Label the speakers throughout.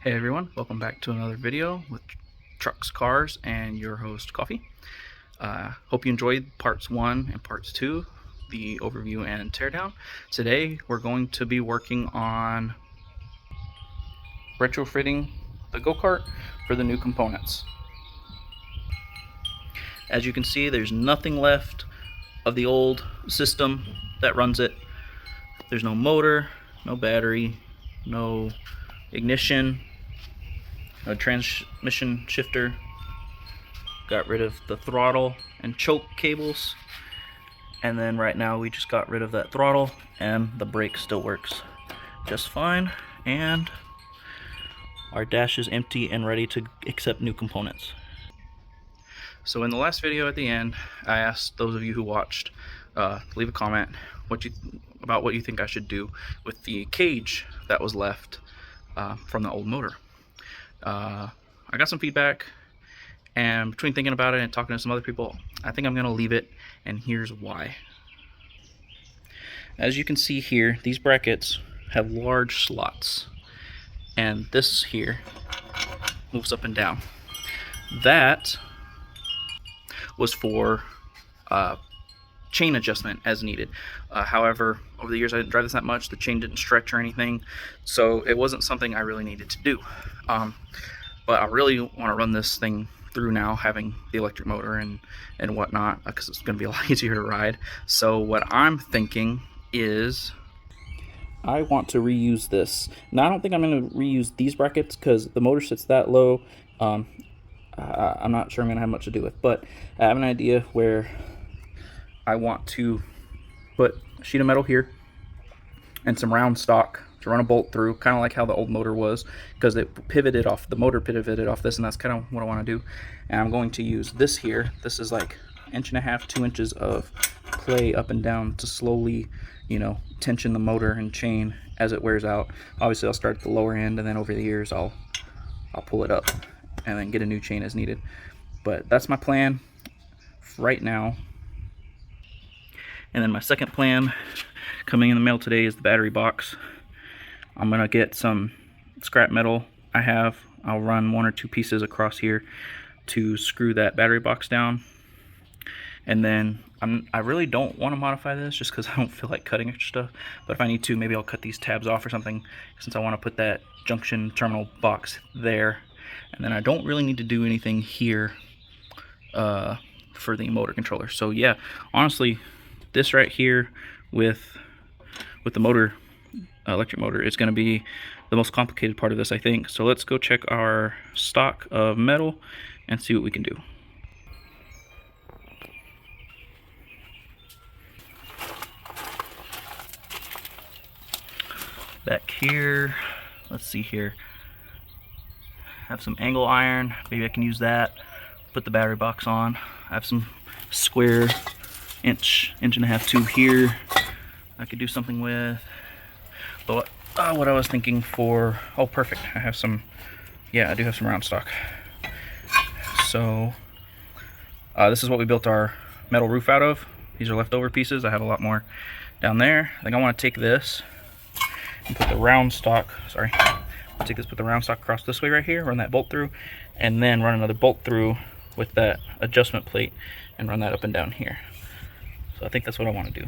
Speaker 1: Hey everyone, welcome back to another video with trucks, cars, and your host Coffee. Hope you enjoyed parts 1 and parts 2, the overview and teardown. Today we're going to be working on retrofitting the go-kart for the new components. As you can see, there's nothing left of the old system that runs it. There's no motor, no battery, no ignition, no transmission shifter. Got rid of the throttle and choke cables, and then right now we just got rid of that throttle, and the brake still works just fine, and our dash is empty and ready to accept new components. So in the last video at the end, I asked those of you who watched, leave a comment about what you think I should do with the cage that was left from the old motor. I got some feedback, and between thinking about it and talking to some other people, I think I'm going to leave it, and here's why. As you can see here, these brackets have large slots, and this here moves up and down. That was for chain adjustment as needed. However, over the years I didn't drive this that much, the chain didn't stretch or anything, so it wasn't something I really needed to do. But I really want to run this thing through now, having the electric motor and whatnot, because it's going to be a lot easier to ride. So what I'm thinking is I want to reuse this. Now I don't think I'm going to reuse these brackets because the motor sits that low. I'm not sure I'm going to have much to do with, but I have an idea where I want to put a sheet of metal here and some round stock to run a bolt through, kind of like how the old motor was, because it pivoted off, the motor pivoted off this, and that's kind of what I want to do. And I'm going to use this here. This is like 1.5 to 2 inches of play up and down to slowly, tension the motor and chain as it wears out. Obviously I'll start at the lower end, and then over the years I'll pull it up and then get a new chain as needed. But that's my plan right now. And then my second plan coming in the mail today is the battery box. I'm gonna get some scrap metal I'll run 1 or 2 pieces across here to screw that battery box down. And then I really don't want to modify this just because I don't feel like cutting extra stuff, but if I need to, maybe I'll cut these tabs off or something, since I want to put that junction terminal box there. And then I don't really need to do anything here for the motor controller. So yeah, honestly, this right here with the motor, electric motor, is going to be the most complicated part of this, I think. So let's go check our stock of metal and see what we can do. Back here, let's see here, have some angle iron. Maybe I can use that, put the battery box on. I have some square inch and a half tube here I could do something with. But what I was thinking for, oh perfect, I have some, yeah, I do have some round stock. So this is what we built our metal roof out of. These are leftover pieces. I have a lot more down there. I think I want to take this and put the round stock, put the round stock across this way right here, run that bolt through, and then run another bolt through with that adjustment plate and run that up and down here. So I think that's what I want to do.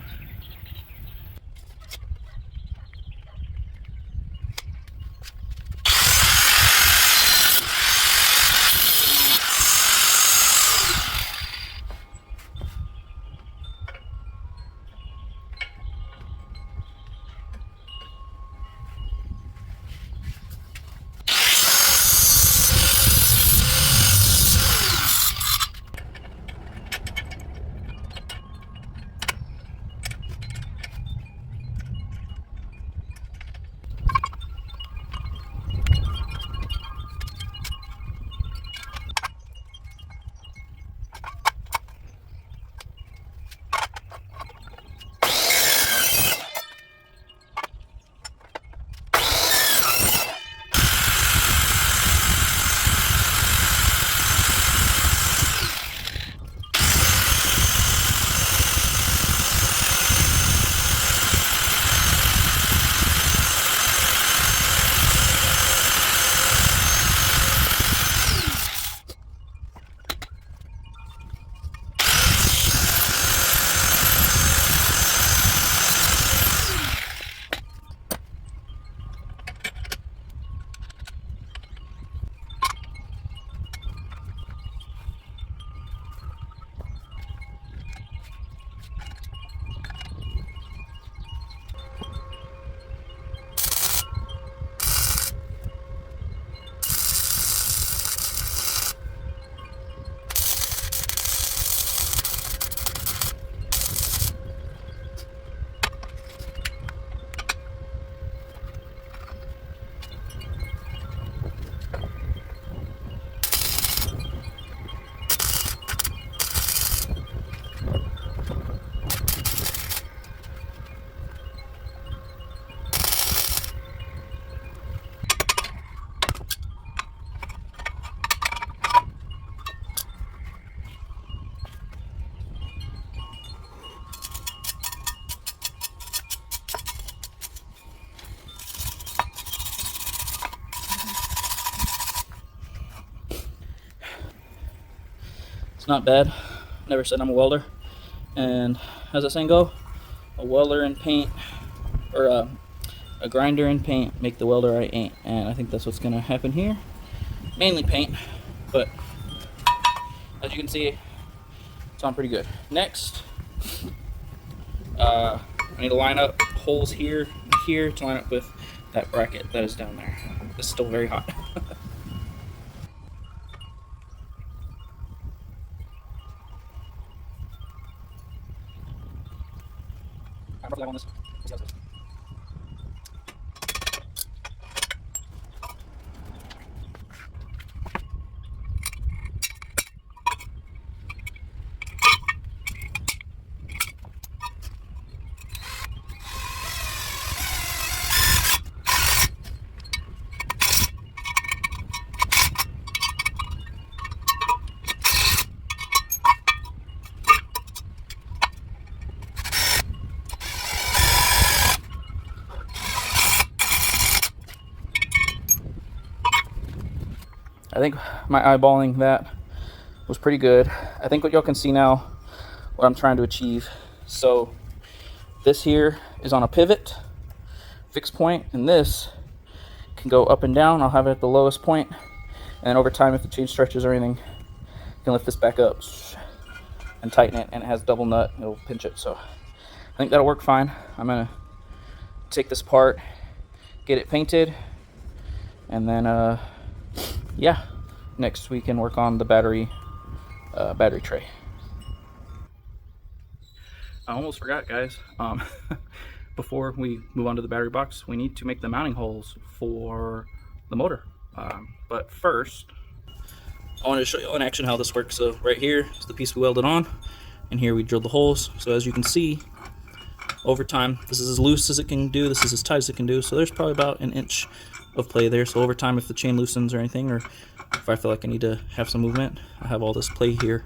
Speaker 1: It's not bad. Never said I'm a welder. And how's that saying go? A welder in paint, or a grinder in paint, make the welder I ain't. And I think that's what's gonna happen here. Mainly paint, but as you can see, it's on pretty good. Next, I need to line up holes here and here to line up with that bracket that is down there. It's still very hot. On this. I think my eyeballing that was pretty good. I think what y'all can see now, what I'm trying to achieve. So this here is on a pivot, fixed point, and this can go up and down. I'll have it at the lowest point, and then over time, if the chain stretches or anything, you can lift this back up and tighten it, and it has double nut. It'll pinch it. So I think that'll work fine. I'm gonna take this apart, get it painted, and then yeah, next we can work on the battery tray. I almost forgot, guys. Before we move on to the battery box, we need to make the mounting holes for the motor. But first, I wanted to show you in action how this works. So right here is the piece we welded on, and here we drilled the holes. So as you can see, over time, this is as loose as it can do, this is as tight as it can do. So there's probably about an inch of play there. So over time, if the chain loosens or anything, or if I feel like I need to have some movement, I have all this play here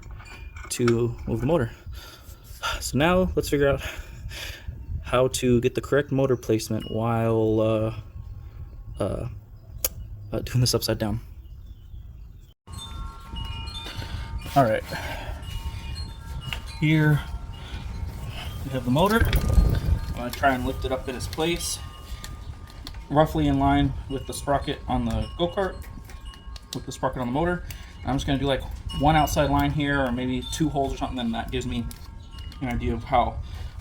Speaker 1: to move the motor. So now let's figure out how to get the correct motor placement while doing this upside down. All right, here we have the motor. I'm gonna try and lift it up in its place, roughly in line with the sprocket on the go-kart, with the sprocket on the motor. I'm just gonna do like one outside line here, or maybe two holes or something, and that gives me an idea of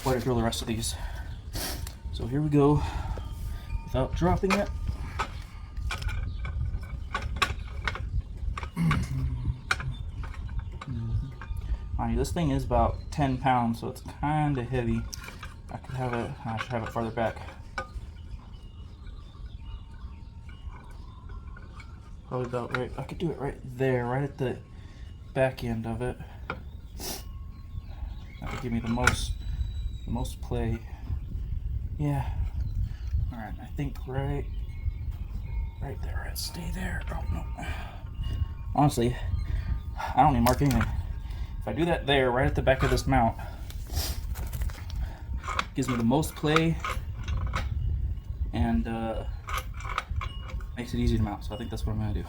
Speaker 1: where to drill the rest of these. So here we go, without dropping it. Mind you, this thing is about 10 pounds, so it's kind of heavy. I should have it farther back. Probably about right, I could do it right there, right at the back end of it. That would give me the most play. Yeah. All right, I think right there. Right, stay there. Oh no. Honestly, I don't need to mark anything. If I do that there, right at the back of this mount, gives me the most play and makes it easy to mount. So I think that's what I'm gonna do.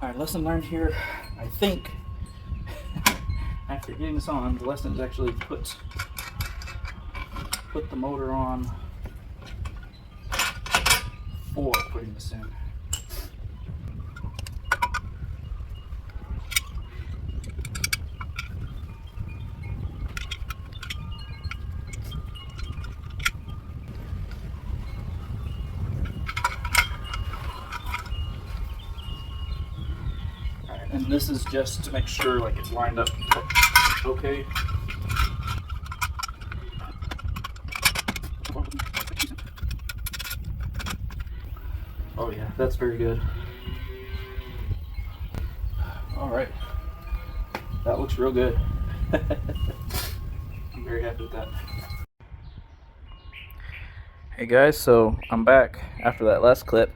Speaker 1: Alright, lesson learned here. I think after getting this on, the lesson is actually put the motor on before putting this in. And this is just to make sure like it's lined up okay. Oh yeah, that's very good. All right, that looks real good. I'm very happy with that. Hey guys, so I'm back after that last clip.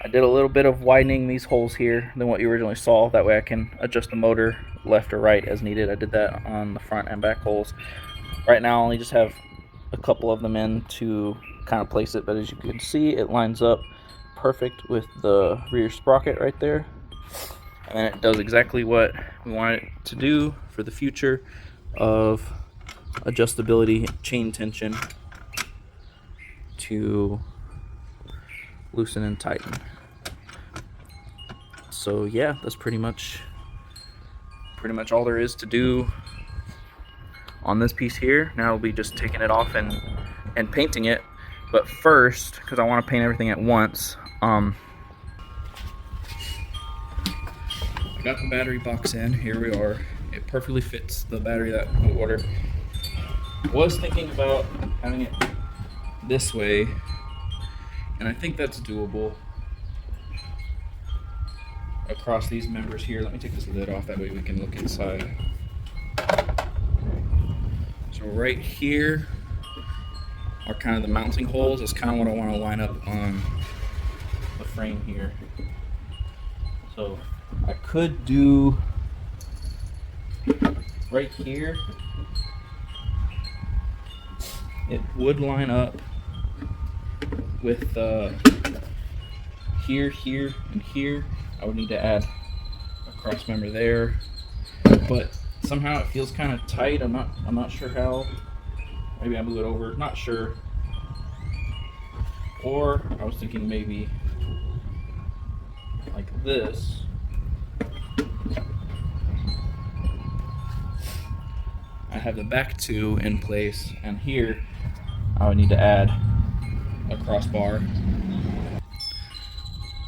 Speaker 1: I did a little bit of widening these holes here than what you originally saw. That way I can adjust the motor left or right as needed. I did that on the front and back holes. Right now I only just have a couple of them in to kind of place it, but as you can see, it lines up perfect with the rear sprocket right there. And then it does exactly what we want it to do for the future of adjustability, chain tension to loosen and tighten. So yeah, that's pretty much all there is to do on this piece here. Now we'll be just taking it off and painting it. But first, because I want to paint everything at once, I got the battery box in. Here we are. It perfectly fits the battery that we ordered. Was thinking about having it this way, and I think that's doable. Across these members here. Let me take this lid off, that way we can look inside. So right here are kind of the mounting holes. That's kind of what I want to line up on the frame here. So I could do right here. It would line up with here, here, and here. I would need to add a cross member there, but somehow it feels kind of tight. I'm not sure how. Maybe I move it over. Not sure. Or I was thinking maybe like this. I have the back two in place, and here I would need to add a crossbar.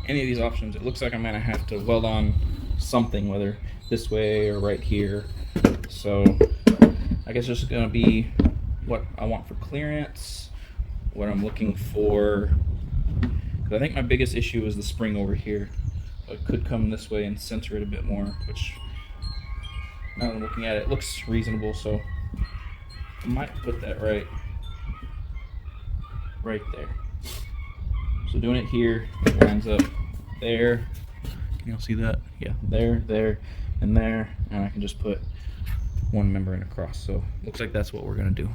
Speaker 1: Any of these options, it looks like I'm gonna have to weld on something, whether this way or right here. So I guess it's gonna be what I want for clearance, what I'm looking for, because I think my biggest issue is the spring over here. It could come this way and center it a bit more, which now that I'm looking at it, it looks reasonable, so I might put that right there. So doing it here, it lines up there. Can y'all see that? Yeah, there, there, and there. And I can just put one member in across. So looks like that's what we're gonna do.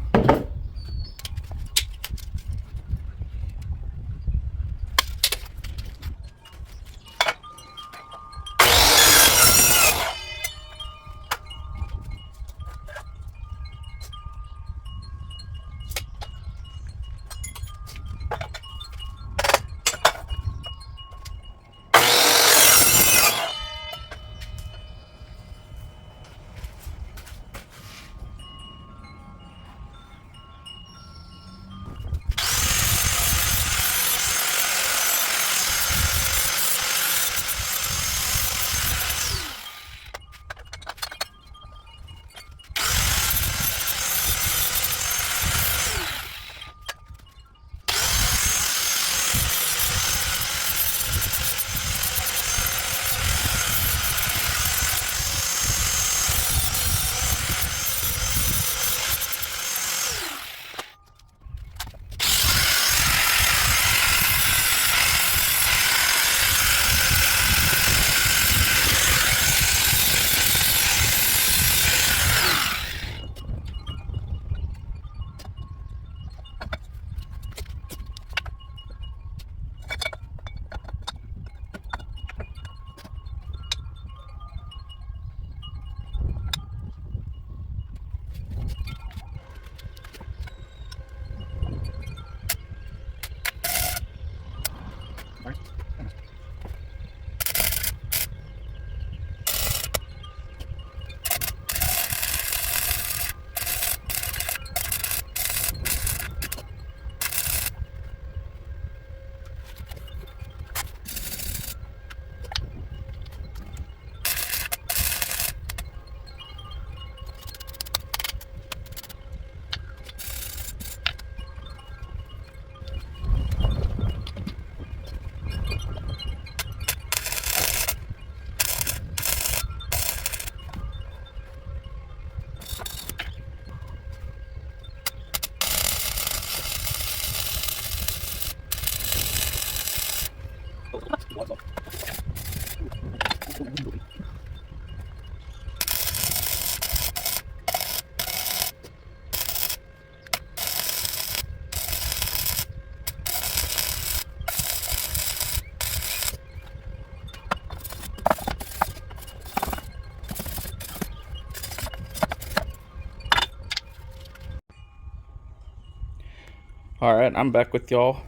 Speaker 1: Alright, I'm back with y'all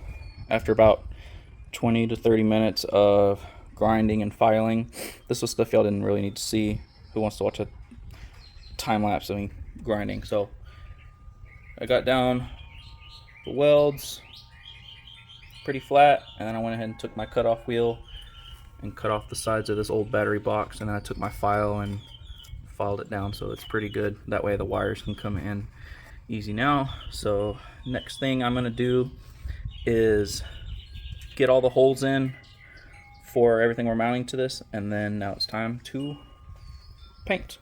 Speaker 1: after about 20 to 30 minutes of grinding and filing. This was stuff y'all didn't really need to see. Who wants to watch a time lapse of me grinding? So I got down the welds pretty flat, and then I went ahead and took my cutoff wheel and cut off the sides of this old battery box, and then I took my file and filed it down so it's pretty good. That way the wires can come in easy now. So next thing I'm going to do is get all the holes in for everything we're mounting to this, and then now it's time to paint.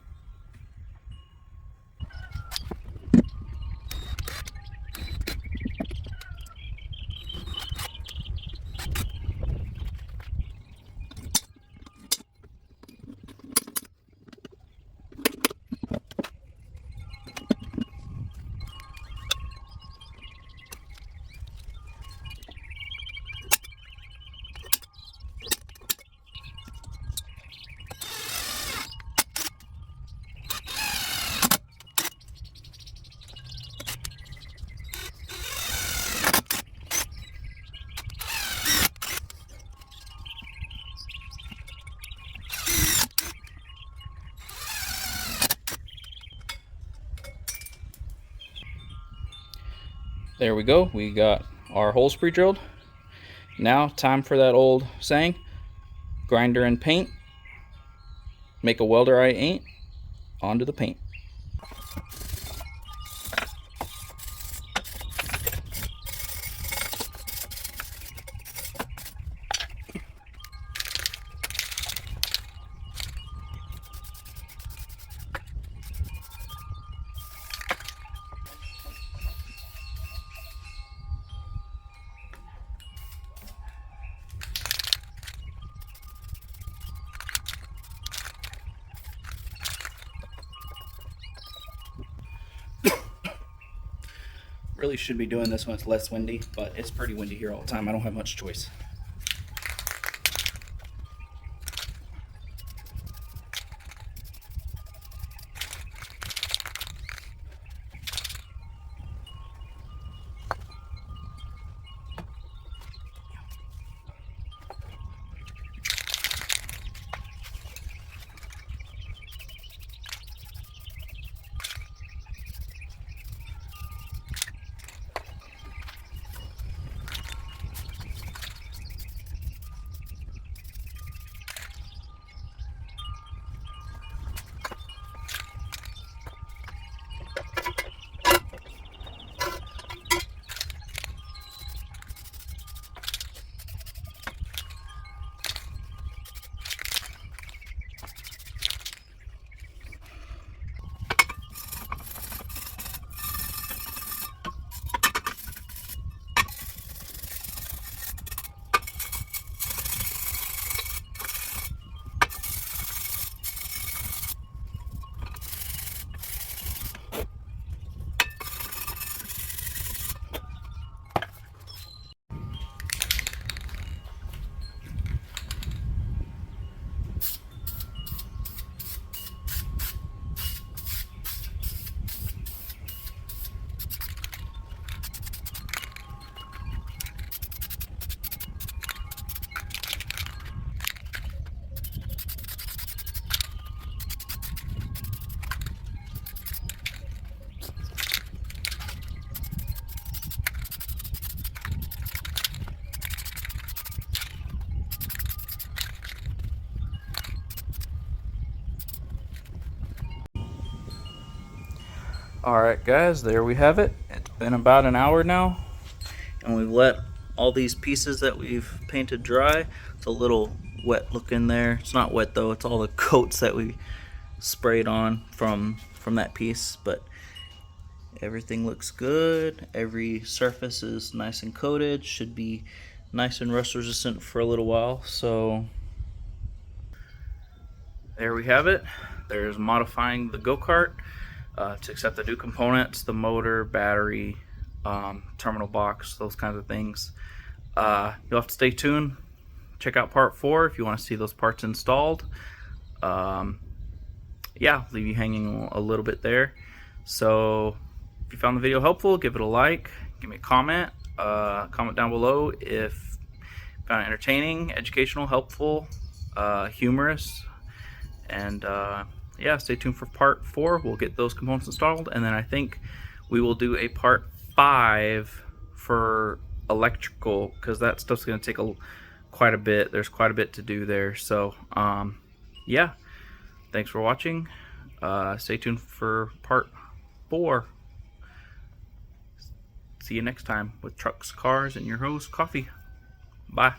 Speaker 1: There we go, we got our holes pre-drilled. Now time for that old saying, grinder and paint, make a welder I ain't, onto the paint. Really should be doing this when it's less windy, but it's pretty windy here all the time. I don't have much choice. Alright guys, there we have it. It's been about an hour now, and we've let all these pieces that we've painted dry. It's a little wet looking there. It's not wet though, it's all the coats that we sprayed on from that piece, but everything looks good. Every surface is nice and coated, should be nice and rust resistant for a little while. So there we have it. There's modifying the go-kart to accept the new components, the motor, battery, terminal box, those kinds of things. You'll have to stay tuned. Check out part 4 if you want to see those parts installed. Yeah, leave you hanging a little bit there. So if you found the video helpful, give it a like, give me a comment. Comment down below if you found it entertaining, educational, helpful, humorous, and yeah, stay tuned for part 4. We'll get those components installed, and then I think we will do a part 5 for electrical, because that stuff's going to take quite a bit. There's quite a bit to do there. So yeah, thanks for watching. Stay tuned for part 4. See you next time with trucks, cars, and your host, Coffee. Bye.